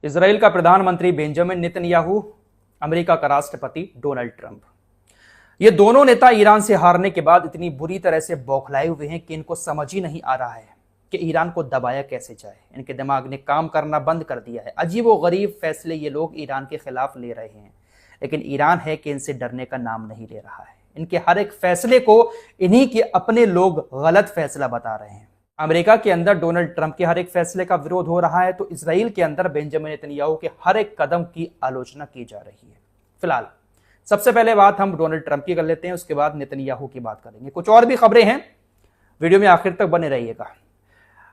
Israel का प्रधानमंत्री Benjamin Netanyahu, America का राष्ट्रपति डोनाल्ड ट्रंप, ये दोनों नेता ईरान से हारने के बाद इतनी बुरी तरह से बौखलाए हुए हैं कि इनको समझ ही नहीं आ रहा है कि ईरान को दबाया कैसे जाए। इनके दिमाग ने काम करना बंद कर दिया है। अजीब व गरीब फैसले ये लोग ईरान के खिलाफ ले रहे हैं, लेकिन ईरान है कि इनसे डरने का नाम नहीं ले रहा है। इनके हर एक फैसले को इन्हीं के अपने लोग गलत फैसला बता रहे हैं। अमेरिका के अंदर डोनाल्ड ट्रंप के हर एक फैसले का विरोध हो रहा है, तो इजराइल के अंदर बेंजामिन नेतन्याहू के हर एक कदम की आलोचना की जा रही है। फिलहाल सबसे पहले बात हम डोनाल्ड ट्रंप की कर लेते हैं, उसके बाद नेतन्याहू की बात करेंगे। कुछ और भी खबरें हैं, वीडियो में आखिर तक बने रहिएगा।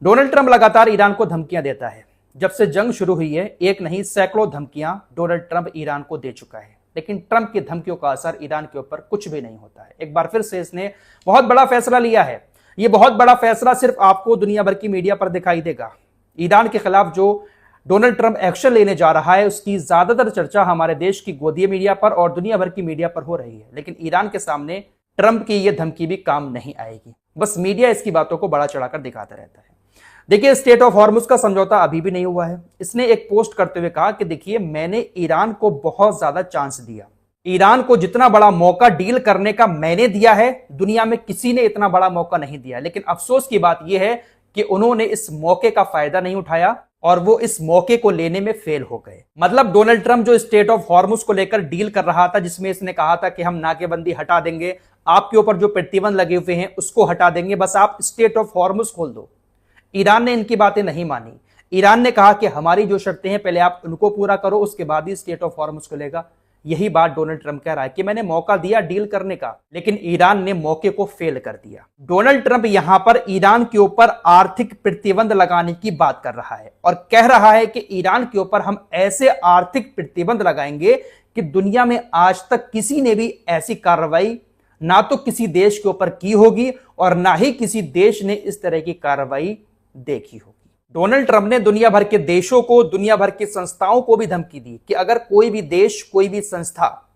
डोनाल्ड ट्रंप लगातार ईरान को धमकियां देता है। जब से जंग शुरू हुई है, एक नहीं सैकड़ों धमकियां डोनाल्ड ट्रंप ईरान को दे चुका है, लेकिन ट्रंप की धमकियों का असर ईरान के ऊपर कुछ भी नहीं होता है। एक बार फिर से इसने बहुत बड़ा फैसला लिया है। यह बहुत बड़ा फैसला सिर्फ आपको दुनिया भर की मीडिया पर दिखाई देगा। ईरान के खिलाफ जो डोनाल्ड ट्रंप एक्शन लेने जा रहा है, उसकी ज्यादातर चर्चा हमारे देश की गोदी मीडिया पर और दुनिया भर की मीडिया पर हो रही है, लेकिन ईरान के सामने ट्रंप की यह धमकी भी काम नहीं आएगी। बस मीडिया इसकी बातों को बड़ा चढ़ाकर दिखाता रहता है। देखिए, स्टेट ऑफ हॉर्मुज का समझौता अभी भी नहीं हुआ है। इसने एक पोस्ट करते हुए कहा कि देखिए, मैंने ईरान को बहुत ज्यादा चांस दिया, ईरान को जितना बड़ा मौका डील करने का मैंने दिया है, दुनिया में किसी ने इतना बड़ा मौका नहीं दिया। लेकिन अफसोस की बात यह है कि उन्होंने इस मौके का फायदा नहीं उठाया और वो इस मौके को लेने में फेल हो गए। मतलब डोनाल्ड ट्रंप जो स्टेट ऑफ हॉर्मुज को लेकर डील कर रहा था, जिसमें इसने कहा था कि हम नाकेबंदी हटा देंगे, आपके ऊपर जो प्रतिबंध लगे हुए हैं उसको हटा देंगे, बस आप स्टेट ऑफ हॉर्मुज खोल दो। ईरान ने इनकी बातें नहीं मानी। ईरान ने कहा कि हमारी जो शर्तें हैं पहले आप उनको पूरा करो, उसके बाद ही स्टेट ऑफ हॉर्मुज खुलेगा। यही बात डोनाल्ड ट्रंप कह रहा है कि मैंने मौका दिया डील करने का, लेकिन ईरान ने मौके को फेल कर दिया। डोनाल्ड ट्रंप यहां पर ईरान के ऊपर आर्थिक प्रतिबंध लगाने की बात कर रहा है और कह रहा है कि ईरान के ऊपर हम ऐसे आर्थिक प्रतिबंध लगाएंगे कि दुनिया में आज तक किसी ने भी ऐसी कार्रवाई ना तो किसी देश के ऊपर की होगी और ना ही किसी देश ने इस तरह की कार्रवाई देखी होगी। डोनाल्ड ट्रंप ने दुनिया भर के देशों को, दुनिया भर की संस्थाओं को भी धमकी दी कि अगर कोई भी देश, कोई भी संस्था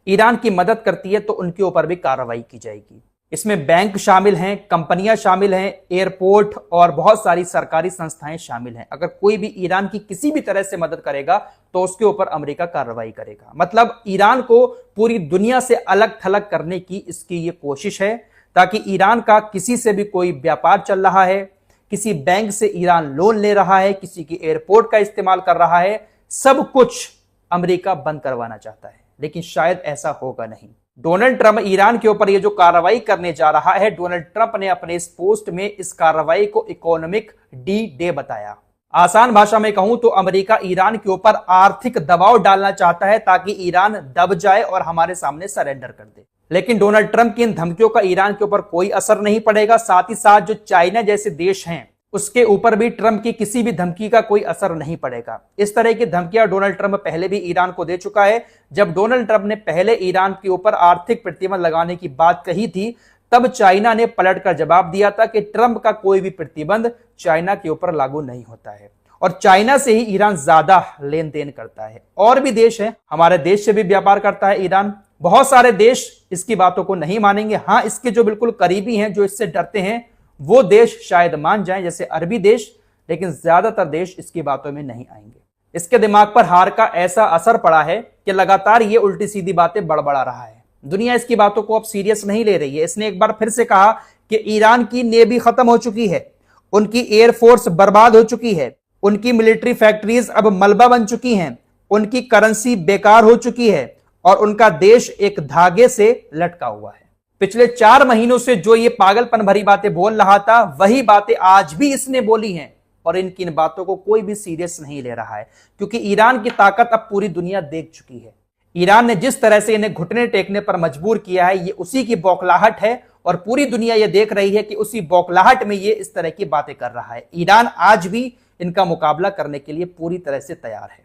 ईरान की मदद करती है तो उनके ऊपर भी कार्रवाई की जाएगी। इसमें बैंक शामिल हैं, कंपनियां शामिल हैं, एयरपोर्ट और बहुत सारी सरकारी संस्थाएं शामिल हैं। अगर कोई भी ईरान की किसी भी तरह से मदद करेगा तो उसके ऊपर अमेरिका कार्रवाई करेगा। मतलब ईरान को पूरी दुनिया से अलग थलग करने की इसकी ये कोशिश है, ताकि ईरान का किसी से भी कोई व्यापार चल रहा है, किसी बैंक से ईरान लोन ले रहा है, किसी की एयरपोर्ट का इस्तेमाल कर रहा है, सब कुछ अमेरिका बंद करवाना चाहता है। लेकिन शायद ऐसा होगा नहीं। डोनाल्ड ट्रंप ईरान के ऊपर ये जो कार्रवाई करने जा रहा है, डोनाल्ड ट्रंप ने अपने इस पोस्ट में इस कार्रवाई को इकोनॉमिक डी-डे बताया। आसान भाषा में कहूं तो अमेरिका ईरान के ऊपर आर्थिक दबाव डालना चाहता है ताकि ईरान दब जाए और हमारे सामने सरेंडर कर दे। लेकिन डोनाल्ड ट्रंप की इन धमकियों का ईरान के ऊपर कोई असर नहीं पड़ेगा। साथ ही साथ जो चाइना जैसे देश हैं, उसके ऊपर भी ट्रंप की किसी भी धमकी का कोई असर नहीं पड़ेगा। इस तरह की धमकियां डोनाल्ड ट्रंप पहले भी ईरान को दे चुका है। जब डोनाल्ड ट्रंप ने पहले ईरान के ऊपर आर्थिक प्रतिबंध लगाने की बात कही थी, तब चाइना ने पलटकर जवाब दिया था कि ट्रंप का कोई भी प्रतिबंध चाइना के ऊपर लागू नहीं होता है और चाइना से ही ईरान ज्यादा लेन देन करता है। और भी देश है, हमारे देश से भी व्यापार करता है ईरान। बहुत सारे देश इसकी बातों को नहीं मानेंगे। हाँ, इसके जो बिल्कुल करीबी हैं, जो इससे डरते हैं, वो देश शायद मान जाएं, जैसे अरबी देश, लेकिन ज्यादातर देश इसकी बातों में नहीं आएंगे। इसके दिमाग पर हार का ऐसा असर पड़ा है कि लगातार ये उल्टी सीधी बातें बड़बड़ा रहा है। दुनिया इसकी बातों को अब सीरियस नहीं ले रही है। इसने एक बार फिर से कहा कि ईरान की नेवी खत्म हो चुकी है, उनकी एयरफोर्स बर्बाद हो चुकी है, उनकी मिलिट्री फैक्ट्रीज अब मलबा बन चुकी हैं, उनकी करेंसी बेकार हो चुकी है और उनका देश एक धागे से लटका हुआ है। पिछले 4 महीनों से जो ये पागलपन भरी बातें बोल रहा था, वही बातें आज भी इसने बोली हैं और इनकी इन बातों को कोई भी सीरियस नहीं ले रहा है, क्योंकि ईरान की ताकत अब पूरी दुनिया देख चुकी है। ईरान ने जिस तरह से इन्हें घुटने टेकने पर मजबूर किया है, ये उसी की बौखलाहट है और पूरी दुनिया ये देख रही है कि उसी बौखलाहट में ये इस तरह की बातें कर रहा है। ईरान आज भी इनका मुकाबला करने के लिए पूरी तरह से तैयार है।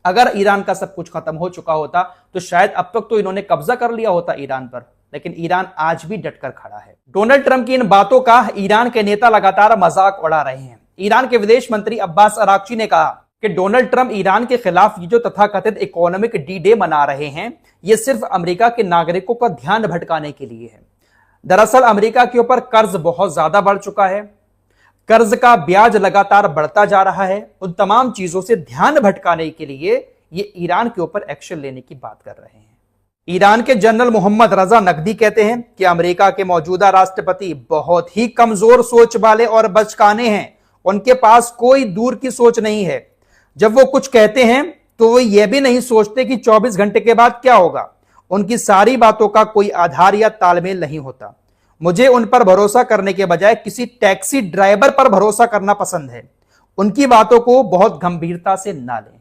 अगर ईरान का सब कुछ खत्म हो चुका होता तो शायद अब तक तो इन्होंने कब्जा कर लिया होता ईरान पर, लेकिन ईरान आज भी डटकर खड़ा है। डोनाल्ड ट्रंप की इन बातों का ईरान के नेता लगातार मजाक उड़ा रहे हैं। ईरान के विदेश मंत्री अब्बास अराक्ची ने कहा कि डोनाल्ड ट्रंप ईरान के खिलाफ ये जो तथाकथित इकोनॉमिक डी-डे मना रहे हैं, ये सिर्फ अमेरिका के नागरिकों का ध्यान भटकाने के लिए है। दरअसल अमेरिका के ऊपर कर्ज बहुत ज्यादा बढ़ चुका है। कर्ज का ब्याज लगातार बढ़ता जा रहा है। उन तमाम चीजों से ध्यान भटकाने के लिए ये ईरान के ऊपर एक्शन लेने की बात कर रहे हैं। ईरान के जनरल मोहम्मद रजा नकवी कहते हैं कि अमेरिका के मौजूदा राष्ट्रपति बहुत ही कमजोर सोच वाले और बचकाने हैं। उनके पास कोई दूर की सोच नहीं है। जब वो कुछ कहते हैं तो वो ये भी नहीं सोचते कि 24 घंटे के बाद क्या होगा। उनकी सारी बातों का कोई आधार या तालमेल नहीं होता। मुझे उन पर भरोसा करने के बजाय किसी टैक्सी ड्राइवर पर भरोसा करना पसंद है। उनकी बातों को बहुत गंभीरता से ना लें।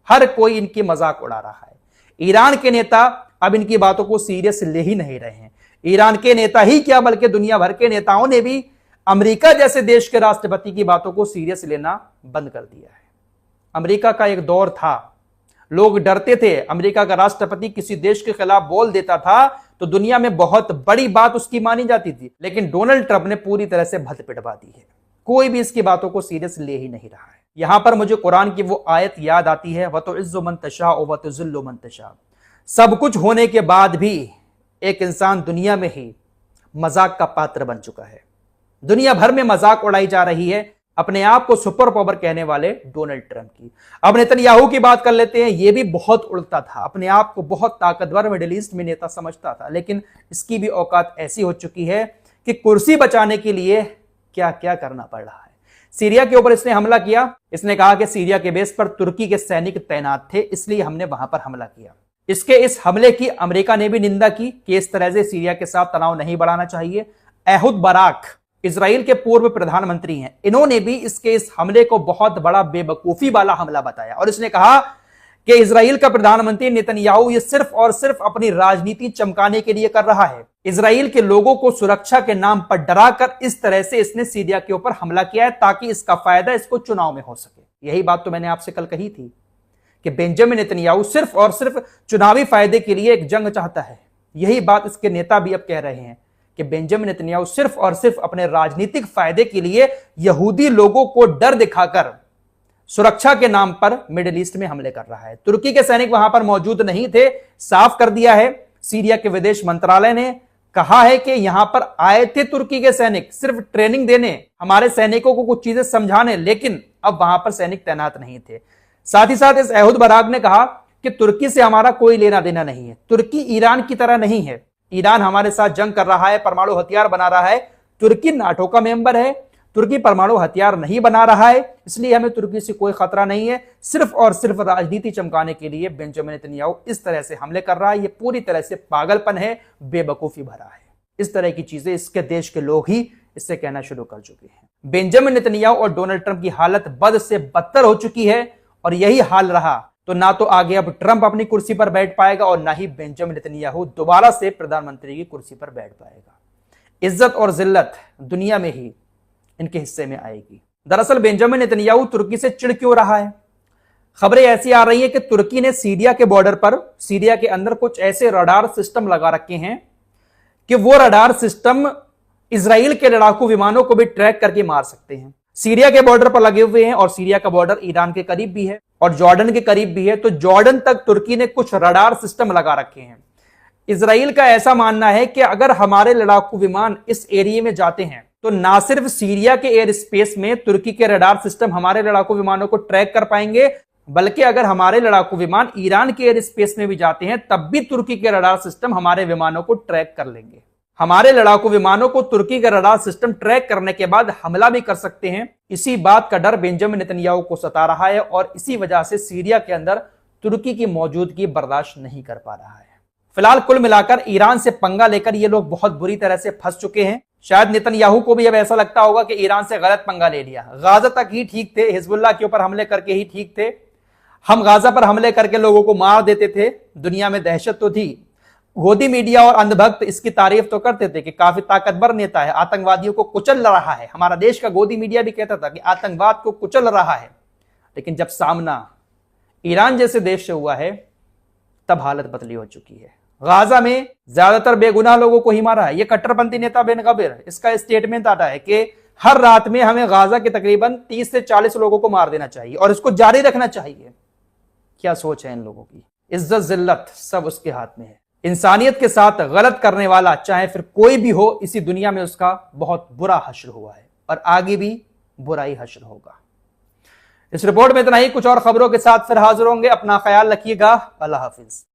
हर कोई इनकी मजाक उड़ा रहा है। ईरान के नेता अब इनकी बातों को सीरियस ले ही नहीं रहे हैं। ईरान के नेता ही क्या बल्कि दुनिया भर के नेताओं ने भी अमेरिका जैसे देश के राष्ट्रपति की बातों को सीरियस लेना बंद कर दिया है। अमेरिका का एक दौर था, लोग डरते थे। अमेरिका का राष्ट्रपति किसी देश के खिलाफ बोल देता था तो दुनिया में बहुत बड़ी बात उसकी मानी जाती थी। लेकिन डोनाल्ड ट्रंप ने पूरी तरह से भद पिटवा दी है। कोई भी इसकी बातों को सीरियस ले ही नहीं रहा है। यहां पर मुझे कुरान की वो आयत याद आती है, वह तो इज्जो मन तशा व तुज़िल्लु मन तशा। सब कुछ होने के बाद भी एक इंसान दुनिया में ही मजाक का पात्र बन चुका है। दुनिया भर में मजाक उड़ाई जा रही है अपने आप को सुपर पावर कहने वाले डोनाल्ड ट्रंप की। अब नेतन्याहू की बात कर लेते हैं। यह भी बहुत उड़ता था, अपने आप को बहुत ताकतवर मिडिल ईस्ट में नेता समझता था। लेकिन इसकी भी औकात ऐसी हो चुकी है कि कुर्सी बचाने के लिए क्या क्या करना पड़ रहा है। सीरिया के ऊपर इसने हमला किया। इसने कहा कि सीरिया के बेस पर तुर्की के सैनिक तैनात थे, इसलिए हमने वहां पर हमला किया। इसके इस हमले की अमेरिका ने भी निंदा की कि इस तरह से सीरिया के साथ तनाव नहीं बढ़ाना चाहिए। एहुद बराक इजराइल के पूर्व प्रधानमंत्री हैं, इन्होंने भी इसके इस हमले को बहुत बड़ा बेवकूफी वाला हमला बताया और इसने कहा कि इजराइल का प्रधानमंत्री नेतन्याहू ये सिर्फ और सिर्फ अपनी राजनीति चमकाने के लिए कर रहा है। इजराइल के लोगों को सुरक्षा के नाम पर डराकर इस तरह से इसने सीरिया के ऊपर हमला किया है ताकि इसका फायदा इसको चुनाव में हो सके। यही बात तो मैंने आपसे कल कही थी कि बेंजामिन नेतन्याहू सिर्फ और सिर्फ चुनावी फायदे के लिए एक जंग चाहता है। यही बात इसके नेता भी अब कह रहे हैं कि बेंजामिन नेतन्याहू सिर्फ और सिर्फ अपने राजनीतिक फायदे के लिए यहूदी लोगों को डर दिखाकर सुरक्षा के नाम पर मिडिल ईस्ट में हमले कर रहा है। तुर्की के सैनिक वहां पर मौजूद नहीं थे, साफ कर दिया है। सीरिया के विदेश मंत्रालय ने कहा है कि यहां पर आए थे तुर्की के सैनिक सिर्फ ट्रेनिंग देने, हमारे सैनिकों को कुछ चीजें समझाने, लेकिन अब वहां पर सैनिक तैनात नहीं थे। साथ ही साथ इस एहुद बराक ने कहा कि तुर्की से हमारा कोई लेना देना नहीं है। तुर्की ईरान की तरह नहीं है। ईरान हमारे साथ जंग कर रहा है, परमाणु हथियार बना रहा है। तुर्की नाटो का मेंबर है, तुर्की परमाणु हथियार नहीं बना रहा है, इसलिए हमें तुर्की से कोई खतरा नहीं है। सिर्फ और सिर्फ राजनीति चमकाने के लिए बेंजामिन नेतन्याहू इस तरह से हमले कर रहा है। यह पूरी तरह से पागलपन है, बेवकूफी भरा है। इस तरह की चीजें इसके देश के लोग ही इससे कहना शुरू कर चुके हैं। बेंजामिन नेतन्याहू और डोनाल्ड ट्रंप की हालत बद से बदतर हो चुकी है और यही हाल रहा तो ना तो आगे अब ट्रंप अपनी कुर्सी पर बैठ पाएगा और ना ही बेंजामिन नेतन्याहू दोबारा से प्रधानमंत्री की कुर्सी पर बैठ पाएगा। इज्जत और जिल्लत दुनिया में ही इनके हिस्से में आएगी। दरअसल बेंजामिन नेतन्याहू तुर्की से चिढ़ क्यों रहा है? खबरें ऐसी आ रही है कि तुर्की ने सीरिया के बॉर्डर पर, सीरिया के अंदर कुछ ऐसे रडार सिस्टम लगा रखे हैं कि वो रडार सिस्टम इजराइल के लड़ाकू विमानों को भी ट्रैक करके मार सकते हैं। सीरिया के बॉर्डर पर लगे हुए हैं और सीरिया का बॉर्डर ईरान के करीब भी है और जॉर्डन के करीब भी है। तो जॉर्डन तक तुर्की ने कुछ रडार सिस्टम लगा रखे हैं। इजराइल का ऐसा मानना है कि अगर हमारे लड़ाकू विमान इस एरिया में जाते हैं तो ना सिर्फ सीरिया के एयर स्पेस में तुर्की के रडार सिस्टम हमारे लड़ाकू विमानों को ट्रैक कर पाएंगे, बल्कि अगर हमारे लड़ाकू विमान ईरान के एयर स्पेस में भी जाते हैं तब भी तुर्की के रडार सिस्टम हमारे विमानों को ट्रैक कर लेंगे। हमारे लड़ाकू विमानों को तुर्की का रडार सिस्टम ट्रैक करने के बाद हमला भी कर सकते हैं। इसी बात का डर बेंजामिन नेतन्याहू को सता रहा है और इसी वजह से सीरिया के अंदर तुर्की की मौजूदगी बर्दाश्त नहीं कर पा रहा है। फिलहाल कुल मिलाकर ईरान से पंगा लेकर ये लोग बहुत बुरी तरह से फंस चुके हैं। शायद नेतन्याहू को भी अब ऐसा लगता होगा कि ईरान से गलत पंगा ले लिया। गाजा तक ही ठीक थे, हिजबुल्लाह के ऊपर हमले करके ही ठीक थे। हम गाजा पर हमले करके लोगों को मार देते थे, दुनिया में दहशत तो थी। गोदी मीडिया और अंधभक्त इसकी तारीफ तो करते थे कि काफी ताकतवर नेता है, आतंकवादियों को कुचल रहा है। हमारा देश का गोदी मीडिया भी कहता था कि आतंकवाद को कुचल रहा है। लेकिन जब सामना ईरान जैसे देश से हुआ है तब हालत बदली हो चुकी है। गाजा में ज्यादातर बेगुनाह लोगों को ही मारा है। ये कट्टरपंथी नेता बेन गबीर, इसका स्टेटमेंट आता है कि हर रात में हमें गाजा के तकरीबन 30 से 40 लोगों को मार देना चाहिए और इसको जारी रखना चाहिए। क्या सोच है इन लोगों की? इज्जत जिल्लत सब उसके हाथ में है। इंसानियत के साथ गलत करने वाला चाहे फिर कोई भी हो, इसी दुनिया में उसका बहुत बुरा हश्र हुआ है और आगे भी बुराई हश्र होगा। इस रिपोर्ट में इतना ही। कुछ और खबरों के साथ फिर हाजिर होंगे। अपना ख्याल रखिएगा। अल्लाह हाफिज।